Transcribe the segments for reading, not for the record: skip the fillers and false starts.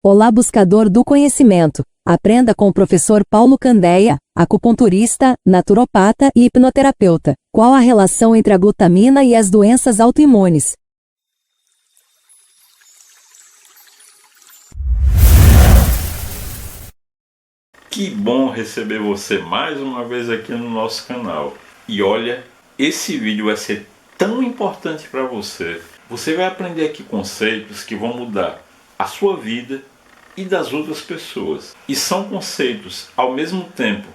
Olá, buscador do conhecimento. Aprenda com o professor Paulo Candeia, acupunturista, naturopata e hipnoterapeuta. Qual a relação entre a glutamina e as doenças autoimunes? Que bom receber você mais uma vez aqui no nosso canal. E olha, esse vídeo vai ser tão importante para você. Você vai aprender aqui conceitos que vão mudar a sua vida e das outras pessoas. E são conceitos, ao mesmo tempo,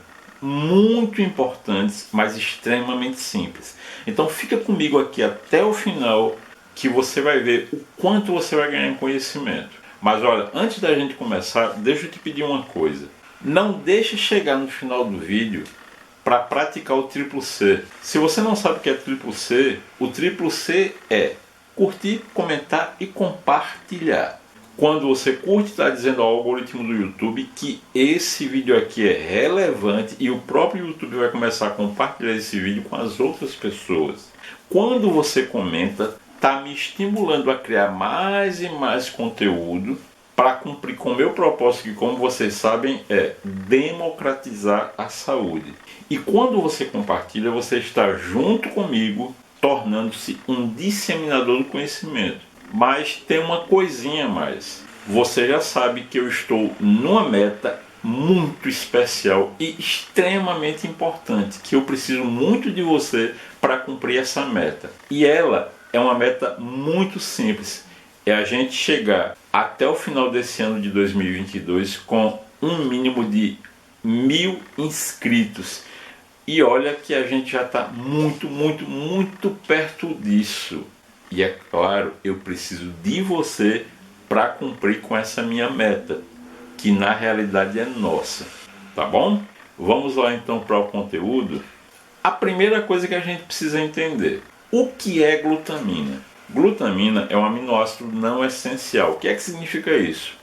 muito importantes, mas extremamente simples. Então fica comigo aqui até o final, que você vai ver o quanto você vai ganhar em conhecimento. Mas olha, antes da gente começar, deixa eu te pedir uma coisa. Não deixe chegar no final do vídeo para praticar o triplo C. Se você não sabe o que é triplo C, o triplo C é curtir, comentar e compartilhar. Quando você curte, está dizendo ao algoritmo do YouTube que esse vídeo aqui é relevante e o próprio YouTube vai começar a compartilhar esse vídeo com as outras pessoas. Quando você comenta, está me estimulando a criar mais e mais conteúdo para cumprir com o meu propósito, que, como vocês sabem, é democratizar a saúde. E quando você compartilha, você está junto comigo, tornando-se um disseminador do conhecimento. Mas tem uma coisinha a mais. Você já sabe que eu estou numa meta muito especial e extremamente importante, que eu preciso muito de você para cumprir essa meta. E ela é uma meta muito simples. É a gente chegar até o final desse ano de 2022 com um mínimo de 1.000 inscritos. E olha que a gente já está muito perto disso. E é claro, eu preciso de você para cumprir com essa minha meta, que na realidade é nossa. Tá bom? Vamos lá então para o conteúdo. A primeira coisa que a gente precisa entender: o que é glutamina? Glutamina é um aminoácido não essencial. O que é que significa isso?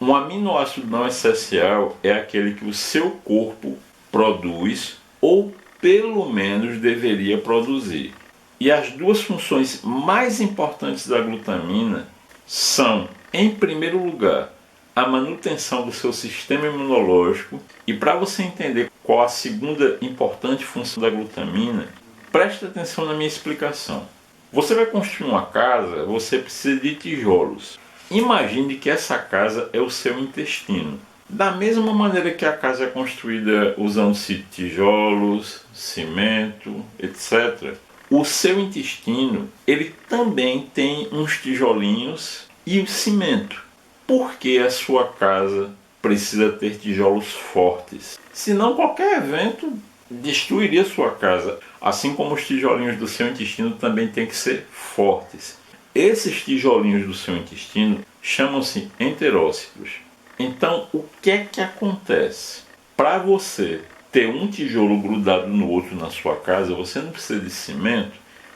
Um aminoácido não essencial é aquele que o seu corpo produz, ou pelo menos deveria produzir. E as duas funções mais importantes da glutamina são, em primeiro lugar, a manutenção do seu sistema imunológico. E para você entender qual a segunda importante função da glutamina, preste atenção na minha explicação. Você vai construir uma casa, você precisa de tijolos. Imagine que essa casa é o seu intestino. Da mesma maneira que a casa é construída usando-se tijolos, cimento, etc., o seu intestino, ele também tem uns tijolinhos e o cimento. Por que a sua casa precisa ter tijolos fortes? Senão qualquer evento destruiria sua casa. Assim como os tijolinhos do seu intestino também têm que ser fortes. Esses tijolinhos do seu intestino chamam-se enterócitos. Então, o que é que acontece? Para você ter um tijolo grudado no outro na sua casa, você não precisa de cimento.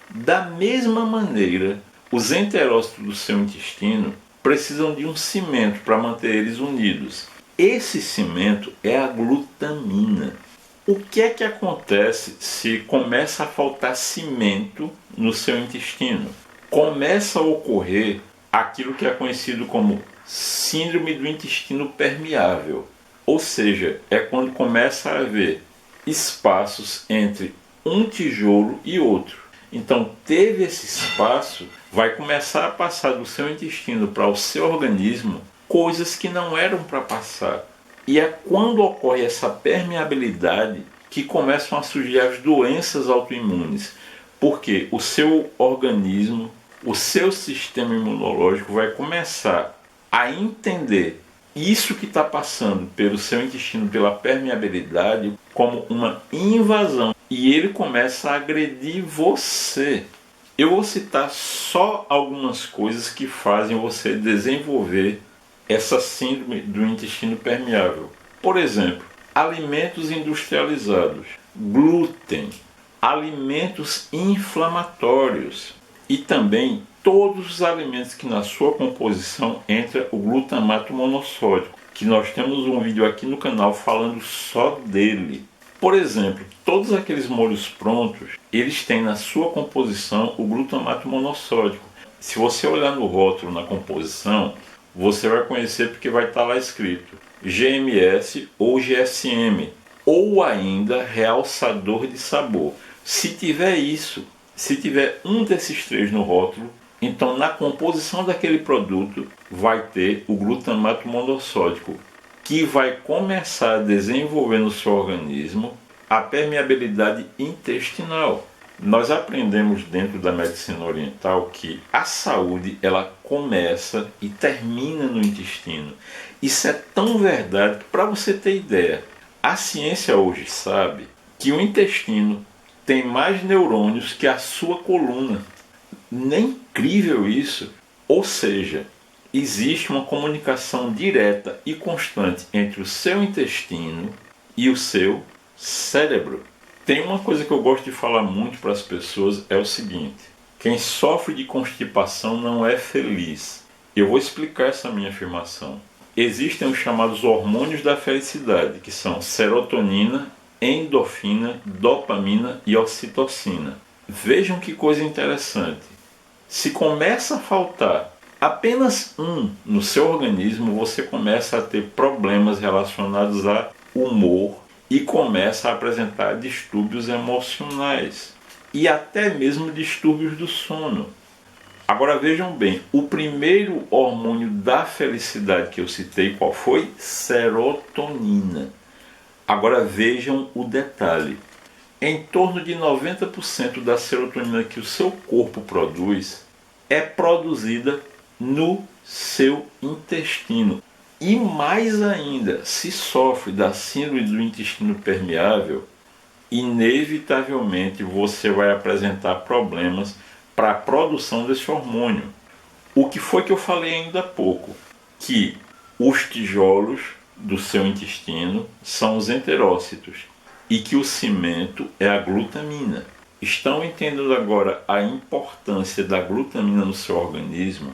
Da mesma maneira, os enterócitos do seu intestino precisam de um cimento para manter eles unidos. Esse cimento é a glutamina. O que é que acontece se começa a faltar cimento no seu intestino? Começa a ocorrer aquilo que é conhecido como síndrome do intestino permeável. Ou seja, é quando começa a haver espaços entre um tijolo e outro. Então, teve esse espaço, vai começar a passar do seu intestino para o seu organismo coisas que não eram para passar. E é quando ocorre essa permeabilidade que começam a surgir as doenças autoimunes. Porque o seu organismo, o seu sistema imunológico vai começar a entender isso que está passando pelo seu intestino, pela permeabilidade, como uma invasão. E ele começa a agredir você. Eu vou citar só algumas coisas que fazem você desenvolver essa síndrome do intestino permeável. Por exemplo, alimentos industrializados, glúten, alimentos inflamatórios e também todos os alimentos que na sua composição entra o glutamato monossódico, que nós temos um vídeo aqui no canal falando só dele. Por exemplo, todos aqueles molhos prontos, eles têm na sua composição o glutamato monossódico. Se você olhar no rótulo, na composição, você vai conhecer porque vai estar lá escrito GMS ou GSM, ou ainda realçador de sabor. Se tiver isso, se tiver um desses três no rótulo, então na composição daquele produto vai ter o glutamato monossódico, que vai começar a desenvolver no seu organismo a permeabilidade intestinal. Nós aprendemos dentro da medicina oriental que a saúde ela começa e termina no intestino. Isso é tão verdade que, para você ter ideia, a ciência hoje sabe que o intestino tem mais neurônios que a sua coluna. Não é incrível isso? Ou seja, existe uma comunicação direta e constante entre o seu intestino e o seu cérebro. Tem uma coisa que eu gosto de falar muito para as pessoas, é o seguinte: quem sofre de constipação não é feliz. Eu vou explicar essa minha afirmação. Existem os chamados hormônios da felicidade, que são serotonina, endorfina, dopamina e ocitocina. Vejam que coisa interessante. Se começa a faltar apenas um no seu organismo, você começa a ter problemas relacionados a humor e começa a apresentar distúrbios emocionais e até mesmo distúrbios do sono. Agora vejam bem, o primeiro hormônio da felicidade que eu citei, qual foi? Serotonina. Agora vejam o detalhe. Em torno de 90% da serotonina que o seu corpo produz é produzida no seu intestino. E mais ainda, se sofre da síndrome do intestino permeável, inevitavelmente você vai apresentar problemas para a produção desse hormônio. O que foi que eu falei ainda há pouco? Que os tijolos do seu intestino são os enterócitos e que o cimento é a glutamina. Estão entendendo agora a importância da glutamina no seu organismo?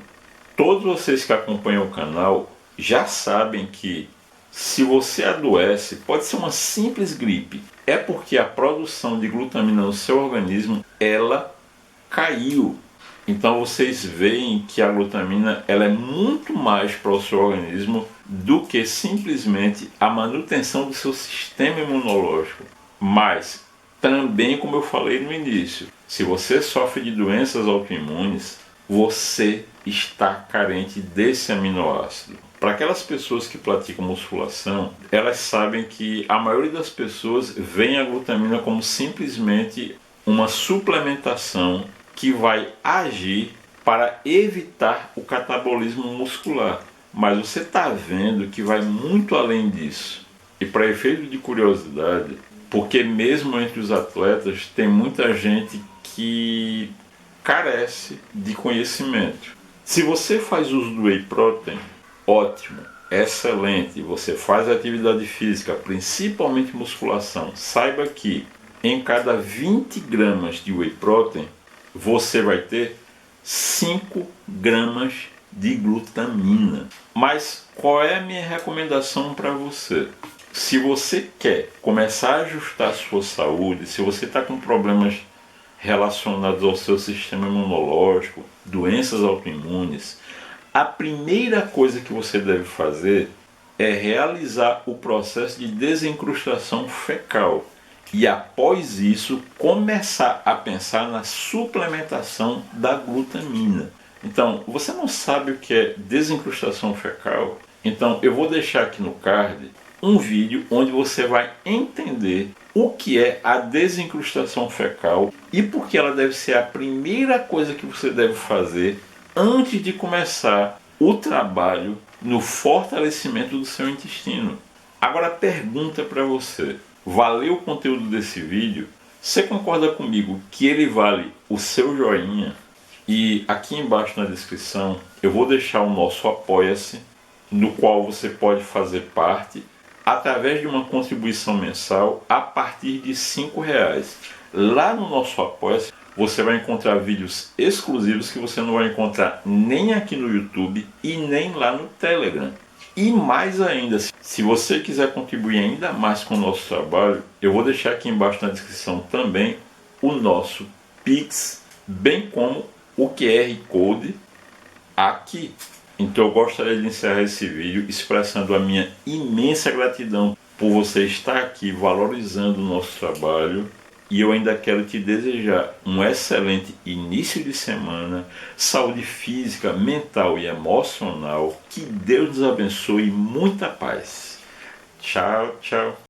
Todos vocês que acompanham o canal já sabem que se você adoece, pode ser uma simples gripe, é porque a produção de glutamina no seu organismo, ela caiu. Então vocês veem que a glutamina ela é muito mais para o seu organismo do que simplesmente a manutenção do seu sistema imunológico. Mas também, como eu falei no início, se você sofre de doenças autoimunes, você está carente desse aminoácido. Para aquelas pessoas que praticam musculação, elas sabem que a maioria das pessoas vê a glutamina como simplesmente uma suplementação que vai agir para evitar o catabolismo muscular. Mas você está vendo que vai muito além disso. E para efeito de curiosidade, porque mesmo entre os atletas tem muita gente que carece de conhecimento. Se você faz uso do whey protein, ótimo, excelente, você faz atividade física, principalmente musculação, saiba que em cada 20 gramas de whey protein, você vai ter 5 gramas de glutamina. Mas qual é a minha recomendação para você? Se você quer começar a ajustar a sua saúde, se você está com problemas relacionados ao seu sistema imunológico, doenças autoimunes, a primeira coisa que você deve fazer é realizar o processo de desencrustação fecal. E após isso, começar a pensar na suplementação da glutamina. Então, você não sabe o que é desencrustação fecal? Então, eu vou deixar aqui no card um vídeo onde você vai entender o que é a desencrustação fecal e por que ela deve ser a primeira coisa que você deve fazer antes de começar o trabalho no fortalecimento do seu intestino. Agora, pergunta para você. Valeu o conteúdo desse vídeo? Você concorda comigo que ele vale o seu joinha? E aqui embaixo na descrição eu vou deixar o nosso Apoia-se, no qual você pode fazer parte através de uma contribuição mensal a partir de R$5. Lá no nosso Apoia-se você vai encontrar vídeos exclusivos que você não vai encontrar nem aqui no YouTube e nem lá no Telegram. E mais ainda, se você quiser contribuir ainda mais com o nosso trabalho, eu vou deixar aqui embaixo na descrição também o nosso Pix, bem como o QR Code aqui. Então eu gostaria de encerrar esse vídeo expressando a minha imensa gratidão por você estar aqui valorizando o nosso trabalho. E eu ainda quero te desejar um excelente início de semana, saúde física, mental e emocional. Que Deus nos abençoe e muita paz. Tchau, tchau.